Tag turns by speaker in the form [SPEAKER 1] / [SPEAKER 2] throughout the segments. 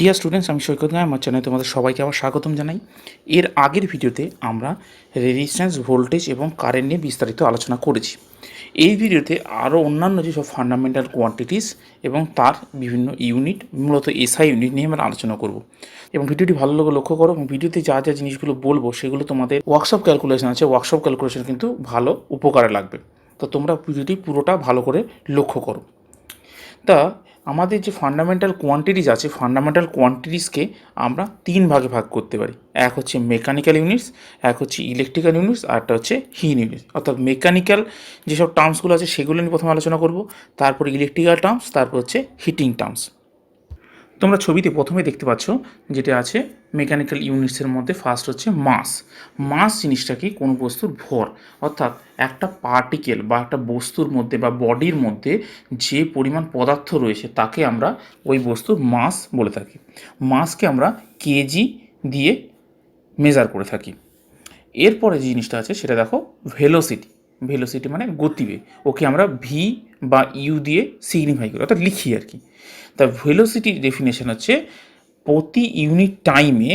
[SPEAKER 1] Dear students, আমি সৈকত গায়েন আমার চ্যানেলে তোমাদের সবাইকে আবার স্বাগতম জানাই। এর আগের ভিডিওতে আমরা রেজিস্ট্যান্স, ভোল্টেজ এবং কারেন্ট নিয়ে বিস্তারিত আলোচনা করেছি। এই ভিডিওতে আরও অন্যান্য যেসব ফান্ডামেন্টাল কোয়ান্টিটিস এবং তার বিভিন্ন ইউনিট, মূলত এসআই ইউনিট নিয়ে আমরা আলোচনা করব। এবং ভিডিওটি ভালো লাগলে লক্ষ্য করো, এবং ভিডিওতে যা যা জিনিসগুলো বলবো সেগুলো তোমাদের ওয়ার্কশপ ক্যালকুলেশন আছে, ওয়ার্কশপ ক্যালকুলেশন কিন্তু ভালো উপকারে লাগবে। তো তোমরা ভিডিওটি পুরোটা ভালো করে লক্ষ্য করো। তা আমাদের যে ফান্ডামেন্টাল কোয়ান্টিটিস আছে, ফান্ডামেন্টাল কোয়ান্টিটিসকে আমরা তিন ভাগে ভাগ করতে পারি। এক হচ্ছে মেকানিক্যাল ইউনিটস, এক হচ্ছে ইলেকট্রিক্যাল ইউনিটস, আর একটা হচ্ছে হিট ইউনিটস। অর্থাৎ মেকানিক্যাল যেসব টার্মসগুলো আছে সেগুলো নিয়ে প্রথমে আলোচনা করব, তারপর ইলেকট্রিক্যাল টার্মস, তারপর হচ্ছে হিটিং টার্মস। তোমরা ছবিতে প্রথমে দেখতে পাচ্ছ যেটা আছে মেকানিক্যাল ইউনিটসের মধ্যে ফার্স্ট হচ্ছে মাস। মাস জিনিসটা কি? কোনো বস্তুর ভর, অর্থাৎ একটা পার্টিকেল বা একটা বস্তুর মধ্যে বা বডির মধ্যে যে পরিমাণ পদার্থ রয়েছে তাকে আমরা ওই বস্তুর মাস বলে থাকি। মাসকে আমরা কেজি দিয়ে মেজার করে থাকি। এরপরে যে জিনিসটা আছে সেটা দেখো ভেলোসিটি। ভেলোসিটি মানে গতিবেগ, ওকে আমরা ভি বা ইউ দিয়ে সিগনিফাই করি, অর্থাৎ লিখি আর কি। তা ভেলোসিটির ডেফিনেশন হচ্ছে প্রতি ইউনিট টাইমে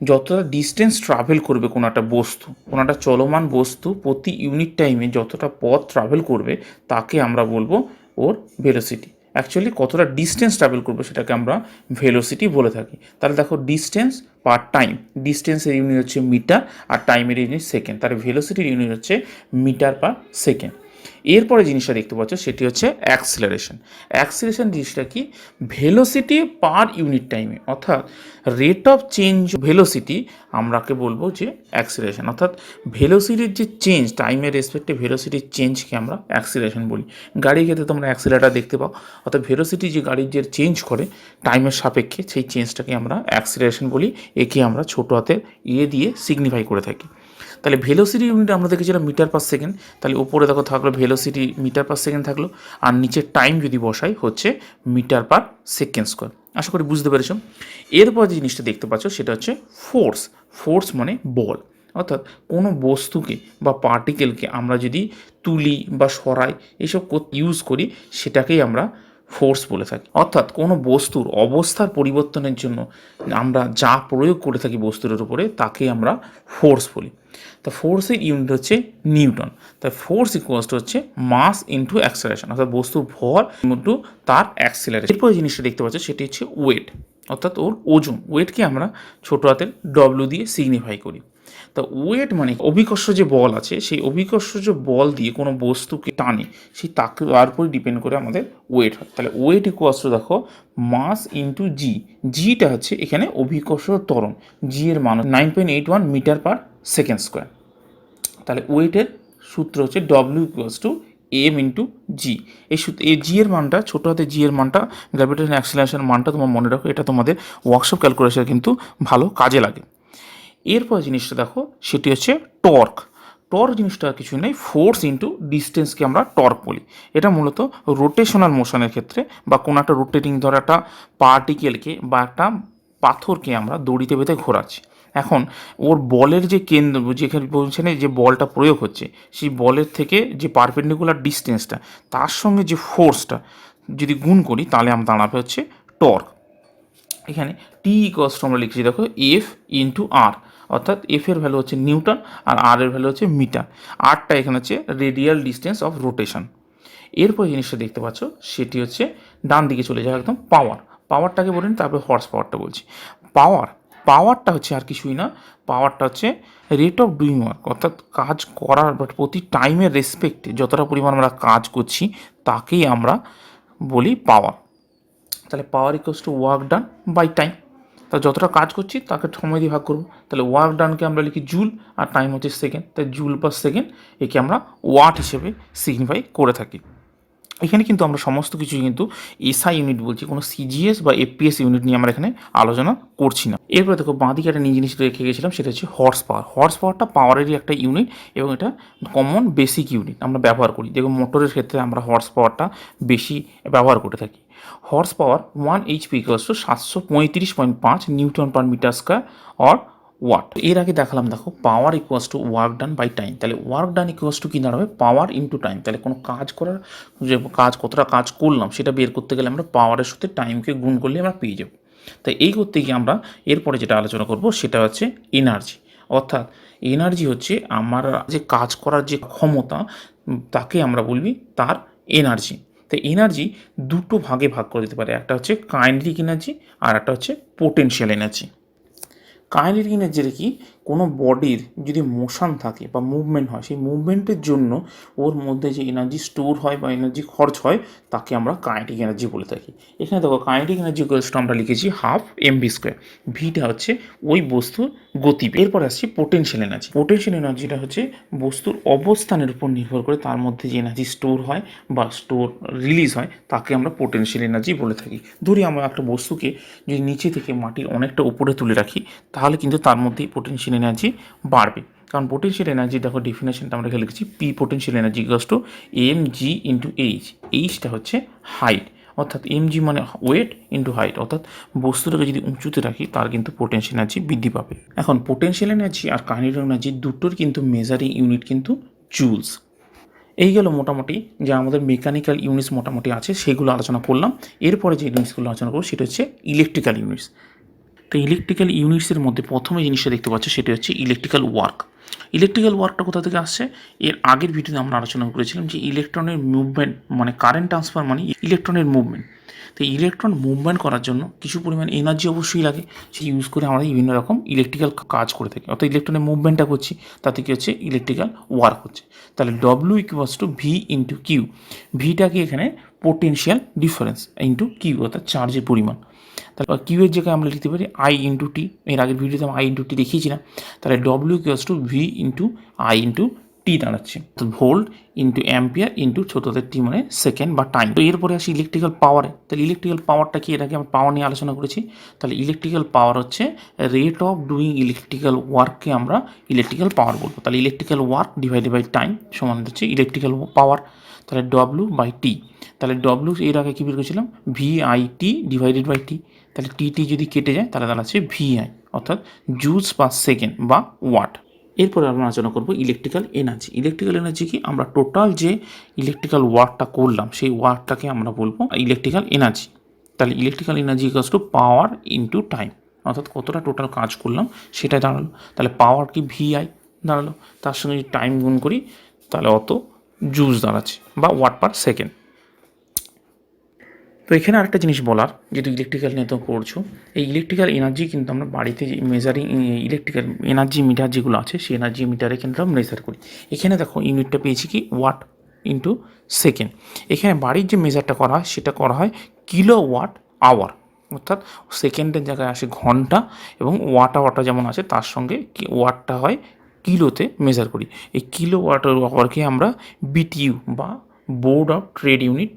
[SPEAKER 1] যতটা ডিস্টেন্স ট্রাভেল করবে কোনো একটা বস্তু, কোনো একটা চলমান বস্তু প্রতি ইউনিট টাইমে যতটা পথ ট্রাভেল করবে তাকে আমরা বলবো ওর ভেলোসিটি। অ্যাকচুয়ালি কতটা ডিস্টেন্স ট্রাভেল করবে সেটাকে আমরা ভেলোসিটি বলে থাকি। তাহলে দেখো ডিস্টেন্স পার টাইম, ডিস্টেন্সের ইউনিট হচ্ছে মিটার আর টাইমের ইউনিট সেকেন্ড, তার ভেলোসিটির ইউনিট হচ্ছে মিটার পার সেকেন্ড। এরপরে জিনিসটা দেখতে পাচ্ছ সেটি হচ্ছে অ্যাক্সিলারেশন। অ্যাক্সিলারেশন জিনিসটা কি? ভেলোসিটি পার ইউনিট টাইমে, অর্থাৎ রেট অফ চেঞ্জ ভেলোসিটি আমরাকে বলবো যে অ্যাক্সিলারেশন। অর্থাৎ ভেলোসিটির যে চেঞ্জ, টাইমের রেসপেক্টে ভেলোসিটির চেঞ্জকে আমরা অ্যাক্সিলারেশন বলি। গাড়ির ক্ষেত্রে তোমরা অ্যাক্সিলারেটর দেখতে পাও, অর্থাৎ ভেলোসিটি যে গাড়ির যে চেঞ্জ করে টাইমের সাপেক্ষে, সেই চেঞ্জটাকে আমরা অ্যাক্সিলারেশন বলি। একে আমরা ছোটো হাতের ইয়ে দিয়ে সিগনিফাই করে থাকি। তাহলে ভেলোসিটি ইউনিট আমরা দেখেছিলাম মিটার পার সেকেন্ড, তাহলে উপরে দেখো থাকলো ভেলোসিটি মিটার পার সেকেন্ড থাকলো, আর নিচের টাইম যদি বসাই হচ্ছে মিটার পার সেকেন্ড স্কোয়ার। আশা করি বুঝতে পেরেছ। এরপর যে জিনিসটা দেখতে পাচ্ছ সেটা হচ্ছে ফোর্স। ফোর্স মানে বল, অর্থাৎ কোনো বস্তুকে বা পার্টিকেলকে আমরা যদি তুলি বা সরাই এসব ইউজ করি সেটাকেই আমরা ফোর্স বলে থাকি। অর্থাৎ কোনো বস্তুর অবস্থার পরিবর্তনের জন্য আমরা যা প্রয়োগ করে থাকি বস্তুর উপরে তাকে আমরা ফোর্স বলি। তা ফোর্সের ইউনিট হচ্ছে নিউটন। তাই ফোর্স ইকুয়ালস টু হচ্ছে মাস ইন্টু অ্যাক্সেলারেশন, অর্থাৎ বস্তুর ভর ইন্টু তার অ্যাক্সেলারেশন। এরপর জিনিসটা দেখতে পাচ্ছ সেটি হচ্ছে ওয়েট, অর্থাৎ ওর ওজন। ওয়েটকে আমরা ছোটো হাতের ডব্লিউ দিয়ে সিগনিফাই করি। তা ওয়েট মানে অভিকর্ষ যে বল আছে, সেই অভিকর্ষ যে বল দিয়ে কোনো বস্তুকে টানে, সেই তার উপরে ডিপেন্ড করে আমাদের ওয়েট হয়। তাহলে ওয়েট ইকুয়ালস টু দেখো মাস ইন্টু জি। জিটা হচ্ছে এখানে অভিকর্ষ ত্বরণ, জি এর মান 9.81 মিটার পার সেকেন্ড স্কোয়ার। তাহলে ওয়েটের সূত্র হচ্ছে W equals to M into G. এই সূত্র, এই জি এর মানটা, ছোটো হাতে জি এর মানটা, গ্র্যাভিটেশন অ্যাক্সিলারেশন মানটা তোমার মনে রাখো, এটা তোমাদের ওয়ার্কশপ ক্যালকুলেশনে কিন্তু ভালো কাজে লাগে। এরপর জিনিসটা দেখো সেটি হচ্ছে টর্ক। টর্ক জিনিসটা কিছু নেই, ফোর্স ইন্টু ডিস্টেন্সকে আমরা টর্ক বলি। এটা মূলত রোটেশনাল মোশনের ক্ষেত্রে বা কোনো একটা রোটেটিং, ধর একটা পার্টিকেলকে বা একটা পাথরকে আমরা দড়িতে বেঁধে ঘোরাচ্ছি। এখন ওর বলের যে কেন্দ্র, যেখানে পৌঁছানে যে বলটা প্রয়োগ হচ্ছে, সেই বলের থেকে যে পারপেন্ডিকুলার ডিস্টেন্সটা তার সঙ্গে যে ফোর্সটা যদি গুণ করি তাহলে আমরা দাঁড়াবে হচ্ছে টর্ক। এখানে টি ইকুয়ালস টু আমরা লিখছি দেখো এফ ইন্টু আর, অর্থাৎ এফ এর ভ্যালু হচ্ছে নিউটন আর আর এর ভ্যালু হচ্ছে মিটার। আরটা এখানে হচ্ছে রেডিয়াল ডিস্টেন্স অফ রোটেশন। এরপর জিনিসটা দেখতে পাচ্ছ সেটি হচ্ছে ডান দিকে চলে যাওয়া একদম পাওয়ার। পাওয়ারটাকে বলিনি, তারপরে হর্স পাওয়ারটা বলছি। পাওয়ারটা হচ্ছে আর কিছুই না, পাওয়ারটা হচ্ছে রেট অফ ডুইং ওয়ার্ক, অর্থাৎ কাজ করার প্রতি টাইমের রেসপেক্টে যতটা পরিমাণ আমরা কাজ করছি তাকেই আমরা বলি পাওয়ার। তাহলে power equals to work done by time. তা যতটা কাজ করছি তাকে সময় দিয়ে ভাগ করবো। তাহলে ওয়ার্ক ডানকে আমরা লিখি জুল আর টাইম হচ্ছে সেকেন্ড, তাই জুল পার সেকেন্ড একে আমরা ওয়াট হিসেবে সিগনিফাই করে থাকি। এখানে কিন্তু আমরা সমস্ত কিছু কিন্তু এসআই ইউনিট বলছি, কোনো সিজিএস বা এফপিএস ইউনিট নিয়ে আমরা এখানে আলোচনা করছি না। এরপরে দেখো বাঁদিকে একটা জিনিস রেখে গেছিলাম, সেটা হচ্ছে হর্স পাওয়ার। হর্স পাওয়ারটা পাওয়ারেরই একটা ইউনিট এবং এটা কমন বেসিক ইউনিট আমরা ব্যবহার করি। দেখো মোটরের ক্ষেত্রে আমরা হর্স পাওয়ারটা বেশি ব্যবহার করে থাকি। Horse power 1 HP equals to 735.5 newton per metre square or watt. এর আগে দেখালাম দেখো power equals to work done by time. তাহলে ওয়ার্ক ডান ইকুয়ালস টু কী দাঁড়াবে? Power into time. তাহলে কোনো কাজ করার যে কতটা কাজ করলাম সেটা বের করতে গেলে আমরা পাওয়ারের সাথে টাইমকে গুণ করলে আমরা পেয়ে যাবো। তাই এই করতে গিয়ে আমরা এরপরে যেটা আলোচনা করব সেটা হচ্ছে এনার্জি। অর্থাৎ এনার্জি হচ্ছে আমার যে কাজ করার যে ক্ষমতা, তাকে আমরা বলবি তার এনার্জি। তো এনার্জি দুটো ভাগে ভাগ করে দিতে পারে, একটা হচ্ছে কাইনেটিক এনার্জি আর একটা হচ্ছে পোটেনশিয়াল এনার্জি। কাইনেটিক এনার্জি কি, কোনো বডির যদি মোশন থাকে বা মুভমেন্ট হয়, সেই মুভমেন্টের জন্য ওর মধ্যে যে এনার্জি স্টোর হয় বা এনার্জি খরচ হয় তাকে আমরা কাইনেটিক এনার্জি বলে থাকি। এখানে দেখো কাইনেটিক এনার্জি ইকুয়ালস টু আমরা লিখেছি হাফ এমভি স্কোয়ার। ভিটা হচ্ছে ওই বস্তুর গতিবেগ। এরপর আসছে পোটেনশিয়াল এনার্জি। পোটেনশিয়াল এনার্জিটা হচ্ছে বস্তুর অবস্থানের উপর নির্ভর করে তার মধ্যে যে এনার্জি স্টোর হয় বা রিলিজ হয় তাকে আমরা পোটেনশিয়াল এনার্জি বলে থাকি। ধরি আমরা একটা বস্তুকে যদি নিচে থেকে মাটির অনেকটা উপরে তুলে রাখি, তাহলে কিন্তু তার মধ্যে পোটেনশিয়াল এনার্জি বাড়বে। কারণ পোটেনশিয়াল এনার্জি দেখো ডেফিনেশনটা আমরা লিখেছি, P potential energy equals to M G into H. এইচটা হচ্ছে হাইট, অর্থাৎ এম জি মানে ওয়েট ইন্টু হাইট, অর্থাৎ বস্তুটাকে যদি উঁচুতে রাখি তার কিন্তু পোটেনশিয়াল এনার্জি বৃদ্ধি পাবে। এখন পোটেনশিয়াল এনার্জি আর কাইনেটিক এনার্জি দুটোর কিন্তু মেজারিং ইউনিট কিন্তু জুলস। এই গেল মোটামুটি যা আমাদের মেকানিক্যাল ইউনিটস মোটামুটি আছে সেগুলো আলোচনা করলাম। এরপরে যে ইউনিটসগুলো আলোচনা করবো সেটা হচ্ছে ইলেকট্রিক্যাল ইউনিটস। তো ইলেকট্রিক্যাল ইউনিটসের মধ্যে প্রথমে জিনিসটা দেখতে পাচ্ছ সেটা হচ্ছে ইলেকট্রিক্যাল ওয়ার্ক। ইলেকট্রিক্যাল ওয়ার্কটা কোথা থেকে আসছে, এর আগের ভিডিওতে আমরা আলোচনা করেছিলাম যে ইলেকট্রনের মুভমেন্ট মানে কারেন্ট ট্রান্সফার মানে ইলেকট্রনের মুভমেন্ট। তো ইলেকট্রন মুভমেন্ট করার জন্য কিছু পরিমাণ এনার্জি অবশ্যই লাগে, সেই ইউজ করে আমরা বিভিন্ন রকম ইলেকট্রিক্যাল কাজ করে থাকি। অর্থাৎ ইলেকট্রনের মুভমেন্টটা করছি, তাতে কী হচ্ছে কিউ ওয়ার্ক হচ্ছে। তাহলে W equals to V into Q. ভিটাকে এখানে পোটেনশিয়াল ডিফারেন্স ইন্টু কিউ, অর্থাৎ চার্জের পরিমাণ। তাহলে কিউ এর জায়গায় আমরা লিখতে পারি আই ইন্টু টি। এর আগের ভিডিওতে আমি আই ইন্টু টি দেখিয়েছিলাম। তাহলে W equals to V into I into T দাঁড়াচ্ছে, তো ভোল্ট ইন্টু অ্যাম্পিয়ার ইন্টু ছোটোদের টি মানে সেকেন্ড বা টাইম। তো এরপরে আসি ইলেকট্রিক্যাল পাওয়ারে। তাহলে ইলেকট্রিক্যাল পাওয়ারটা কি, এর আগে আমরা পাওয়ার নিয়ে আলোচনা করেছি। তাহলে ইলেকট্রিক্যাল পাওয়ার হচ্ছে রেট অফ ডুইং ইলেকট্রিক্যাল ওয়ার্ককে আমরা ইলেকট্রিক্যাল পাওয়ার বলবো। তাহলে electrical work divided by time সমান হচ্ছে ইলেকট্রিক্যাল পাওয়ার। তাহলে ডব্লিউ বাই টি। তাহলে ডব্লিউ এর আগে কী বের করেছিলাম, V I T divided by T. তাহলে টি যদি কেটে যায় তাহলে দাঁড়াচ্ছে ভিআই, অর্থাৎ জুলস পার সেকেন্ড বা ওয়াট। এরপরে আমরা আলোচনা করবো ইলেকট্রিক্যাল এনার্জি। ইলেকট্রিক্যাল এনার্জি কি, আমরা টোটাল যে ইলেকট্রিক্যাল ওয়ার্কটা করলাম সেই ওয়ার্কটাকে আমরা বলবো ইলেকট্রিক্যাল এনার্জি। তাহলে ইলেকট্রিক্যাল এনার্জি ইকুয়ালস টু পাওয়ার ইন্টু টাইম, অর্থাৎ কতটা টোটাল কাজ করলাম সেটা দাঁড়ালো। তাহলে পাওয়ার কি ভিআই দাঁড়ালো, তার সঙ্গে যদি টাইম গুণ করি তাহলে অত জুলস দাঁড়াচ্ছে বা ওয়াট পার সেকেন্ড। তো এখানে আরেকটা জিনিস বলার, যেহেতু ইলেকট্রিক্যাল নিয়ে তো পড়ছো, এই ইলেকট্রিক্যাল এনার্জি কিন্তু আমরা বাড়িতে যে মেজারিং ইলেকট্রিক্যাল এনার্জি মিটার যেগুলো আছে সেই এনার্জি মিটারে কিন্তু আমরা মেজার করি। এখানে দেখো ইউনিটটা পেয়েছি কি ওয়াট ইন্টু সেকেন্ড। এখানে বাড়ির যে মেজারটা করা হয় সেটা করা হয় কিলো ওয়াট আওয়ার, অর্থাৎ সেকেন্ডের জায়গায় আসে ঘন্টা এবং ওয়াটটা যেমন আছে তার সঙ্গে ওয়াটটা হয় কিলোতে মেজার করি। এই কিলো ওয়াট আওয়ারকে আমরা বিটিইউ বা বোর্ড অফ ট্রেড ইউনিট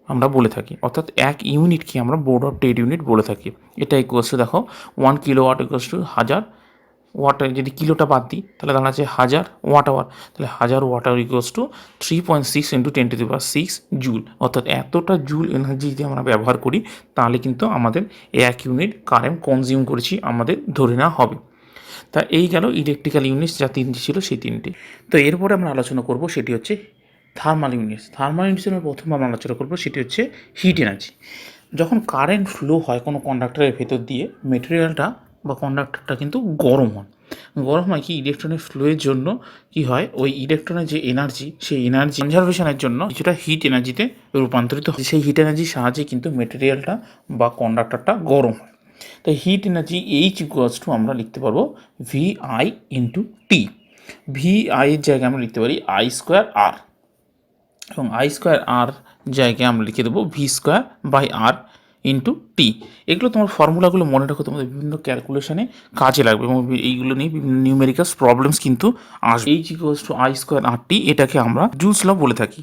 [SPEAKER 1] আমরা বলে থাকি, অর্থাৎ এক ইউনিটকে আমরা বোর্ড অফ ট্রেড ইউনিট বলে থাকি। এটা ইকুয়ালস টু দেখো 1 kilowatt equals to 1000 watt. যদি কিলোটা বাদ দিই তাহলে দাঁড়াচ্ছে 1000 ওয়াট আওয়ার। তাহলে 1000 watt hour equals to 3.6 into 10⁶ joule, অর্থাৎ এতটা জুল এনার্জি যদি আমরা ব্যবহার করি তাহলে কিন্তু আমাদের এক ইউনিট কারেন্ট কনজিউম করেছি আমাদের ধরে নেওয়া হবে। তা এই গেল ইলেকট্রিক্যাল ইউনিটস যা তিনটি ছিল সেই তিনটি। তো এরপরে আমরা আলোচনা করব সেটি হচ্ছে থার্মাল ইউনিটস। থার্মাল ইউনিটসের প্রথম আমরা আলোচনা করবো সেটি হচ্ছে হিট এনার্জি। যখন কারেন্ট ফ্লো হয় কোনো কন্ডাক্টরের ভেতর দিয়ে, মেটেরিয়ালটা বা কন্ডাক্টরটা কিন্তু গরম হয়। গরম হয় কি, ইলেকট্রনের ফ্লোয়ের জন্য কি হয়, ওই ইলেকট্রনের যে এনার্জি সেই এনার্জি কনজারভেশনের জন্য কিছুটা হিট এনার্জিতে রূপান্তরিত হয়। সেই হিট এনার্জির সাহায্যে কিন্তু মেটেরিয়ালটা বা কন্ডাক্টরটা গরম হয়। তাই hit energy H equals two আমরা লিখতে পারবো V I into T. V I এর জায়গায় আমরা লিখতে পারি আই স্কোয়ার আর, এবং আই স্কোয়ার আর জায়গায় আমরা লিখে দেবো V square by R into T. এগুলো তোমার ফর্মুলাগুলো মনে রাখো, তোমাদের বিভিন্ন ক্যালকুলেশনে কাজে লাগবে এবং এইগুলো নিয়ে বিভিন্ন নিউমেরিক্যাল প্রবলেমস কিন্তু আসবে। H equals to I square R T, এটাকে আমরা জুলস ল বলে থাকি।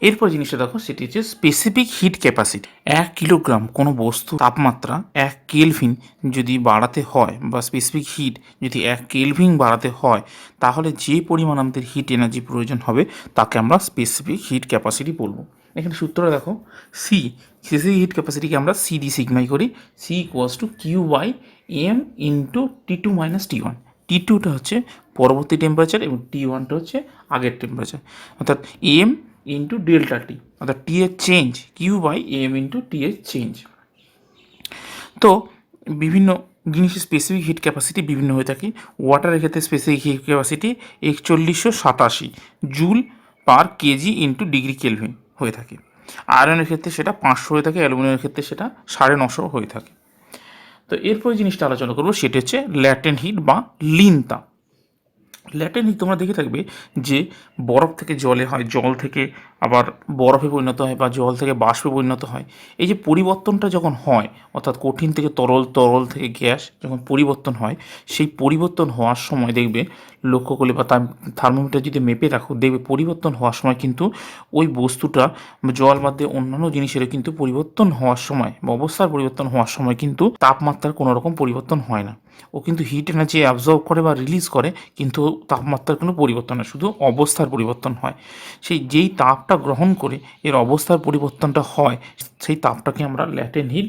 [SPEAKER 1] এরপর জিনিসটা দেখো সেটি হচ্ছে স্পেসিফিক হিট ক্যাপাসিটি। 1 কিলোগ্রাম কোনো বস্তু তাপমাত্রা 1 কেলভিন যদি বাড়াতে হয় বা স্পেসিফিক হিট যদি 1 কেলভিন বাড়াতে হয় তাহলে যে পরিমাণ আমাদের হিট এনার্জি প্রয়োজন হবে তাকে আমরা স্পেসিফিক হিট ক্যাপাসিটি বলবো। এখানে সূত্রটা দেখো, স্পেসিফিক হিট ক্যাপাসিটিকে আমরা সি দিয়ে সিগমাই করি। C equals to Q by M into T two minus T one. টি2টা হচ্ছে পরবর্তী টেম্পারেচার এবং টি1টা হচ্ছে আগের টেম্পারেচার, অর্থাৎ এম ইন্টু ডেল্টা টি, অর্থাৎ টি এর change Q by M into T এর চেঞ্জ। তো বিভিন্ন জিনিসের স্পেসিফিক হিট ক্যাপাসিটি বিভিন্ন হয়ে থাকে। ওয়াটারের ক্ষেত্রে specific heat capacity 4187 joule per KG into degree Kelvin হয়ে থাকে। আয়রনের ক্ষেত্রে সেটা 500 হয়ে থাকে, অ্যালুমিনিয়ামের ক্ষেত্রে সেটা 950 হয়ে থাকে। তো এরপরে জিনিসটা আলোচনা করবো সেটা হচ্ছে ল্যাটেন্ট হিট বা লিন তাপ। ল্যাটেন্ট হিট তোমরা দেখে থাকবে যে বরফ থেকে জলে হয়, জল থেকে আবার বরফে পরিণত হয় বা জল থেকে বাষ্পে পরিণত হয়। এই যে পরিবর্তনটা যখন হয়, অর্থাৎ কঠিন থেকে তরল, তরল থেকে গ্যাস যখন পরিবর্তন হয়, সেই পরিবর্তন হওয়ার সময় দেখবে লক্ষ্য করলে বা তার থার্মোমিটার যদি মেপে রাখো দেখবে পরিবর্তন হওয়ার সময় কিন্তু ওই বস্তুটা জল বাদ দিয়ে অন্যান্য জিনিসেরও কিন্তু পরিবর্তন হওয়ার সময় বা অবস্থার পরিবর্তন হওয়ার সময় কিন্তু তাপমাত্রার কোনো রকম পরিবর্তন হয় না। ও কিন্তু হিট এনার্জি অ্যাবজর্ব করে বা রিলিজ করে, কিন্তু তাপমাত্রার কোনো পরিবর্তন হয়, শুধু অবস্থার পরিবর্তন হয়। যেই তাপটা গ্রহণ করে এর অবস্থার পরিবর্তনটা হয়, সেই তাপটাকে আমরা ল্যাটেন্ট হিট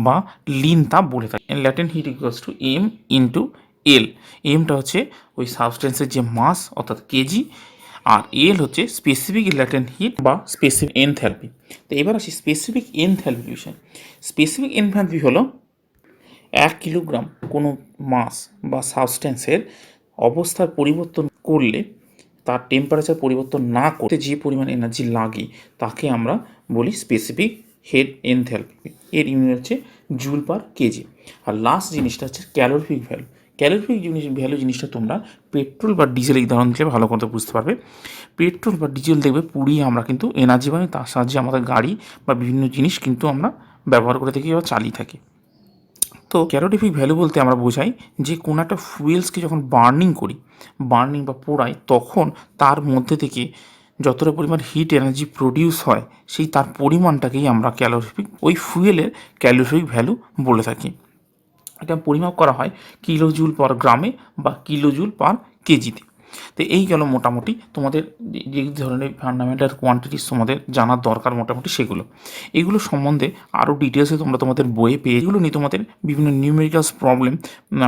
[SPEAKER 1] বা লিন তাপ বলে থাকি। Latent heat equals to M into L. এমটা হচ্ছে ওই সাবস্টেন্সের যে মাস অর্থাৎ কেজি, আর এল হচ্ছে স্পেসিফিক ল্যাটেন্ট হিট বা স্পেসিফিক এনথ্যালপি। তো এবার আসি স্পেসিফিক এনথ্যালপি বিষয়। স্পেসিফিক এনথ্যালপি হলো 1 কিলোগ্রাম কোনো মাস বা সাবস্টেন্সের অবস্থার পরিবর্তন করলে তার টেম্পারেচার পরিবর্তন না করতে যে পরিমাণ এনার্জি লাগে তাকে আমরা বলি স্পেসিফিক হেড এনথ্যালপি। এর ইউনিট হচ্ছে জুল পার কেজি। আর লাস্ট জিনিসটা হচ্ছে ক্যালোরিফিক ভ্যালু। ক্যালোরিফিক ভ্যালু জিনিসটা তোমরা পেট্রোল বা ডিজেল উদাহরণ দিলে ভালো করে বুঝতে পারবে। পেট্রোল বা ডিজেল দেখবে পুড়িয়ে আমরা কিন্তু এনার্জি পাই, তার সাহায্যে আমাদের গাড়ি বা বিভিন্ন জিনিস কিন্তু আমরা ব্যবহার করে থাকি বা চালিয়ে থাকি। তো ক্যালোরিফিক ভ্যালু বলতে আমরা বোঝাই যে কোনো একটা ফুয়েলসকে যখন বার্নিং করি, বার্নিং বা পোড়াই, তখন তার মধ্যে থেকে যতটা পরিমাণ হিট এনার্জি প্রডিউস হয় সেই তার পরিমাণটাকেই আমরা ক্যালোরিফিক, ওই ফুয়েলের ক্যালোরিফিক ভ্যালু বলে থাকি। এটা পরিমাপ করা হয় কিলো জুল পার গ্রামে বা কিলো জুল পার কেজিতে। তো এই গেল মোটামুটি তোমাদের যে ধরনের ফান্ডামেন্টাল কোয়ান্টিটিস তোমাদের জানার দরকার মোটামুটি সেগুলো। এগুলো সম্বন্ধে আরও ডিটেলসে তোমরা তোমাদের বইয়ে পেয়ে, এগুলো নিয়ে তোমাদের বিভিন্ন নিউমেরিক্যালস প্রবলেম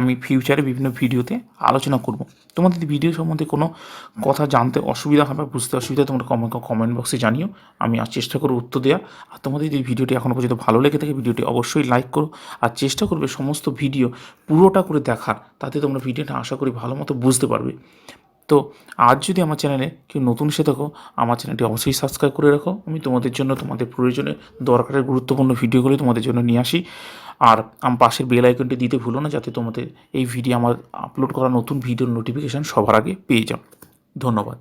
[SPEAKER 1] আমি ফিউচারে বিভিন্ন ভিডিওতে আলোচনা করব। তোমাদের ভিডিও সম্বন্ধে কোনো কথা জানতে অসুবিধা হয় বা বুঝতে অসুবিধা তোমরা কমেন্ট বক্সে জানিও, আমি আর চেষ্টা করব উত্তর দেওয়া। আর তোমাদের যদি ভিডিওটি এখনও পর্যন্ত ভালো লেগে থাকে ভিডিওটি অবশ্যই লাইক করো, আর চেষ্টা করবে সমস্ত ভিডিও পুরোটা করে দেখার, তাতে তোমরা ভিডিওটা আশা করি ভালো মতো বুঝতে পারবে। তো আজ যদি আমার চ্যানেলে কেউ নতুন এসে থাকো, আমার চ্যানেলটি অবশ্যই সাবস্ক্রাইব করে রাখো। আমি তোমাদের জন্য তোমাদের প্রয়োজনে দরকারের গুরুত্বপূর্ণ ভিডিওগুলি তোমাদের জন্য নিয়ে আসি। আর আমার পাশের বেল আইকনটি দিতে ভুলো না, যাতে তোমাদের এই ভিডিও আমার আপলোড করা নতুন ভিডিওর নোটিফিকেশান সবার আগে পেয়ে যাও। ধন্যবাদ।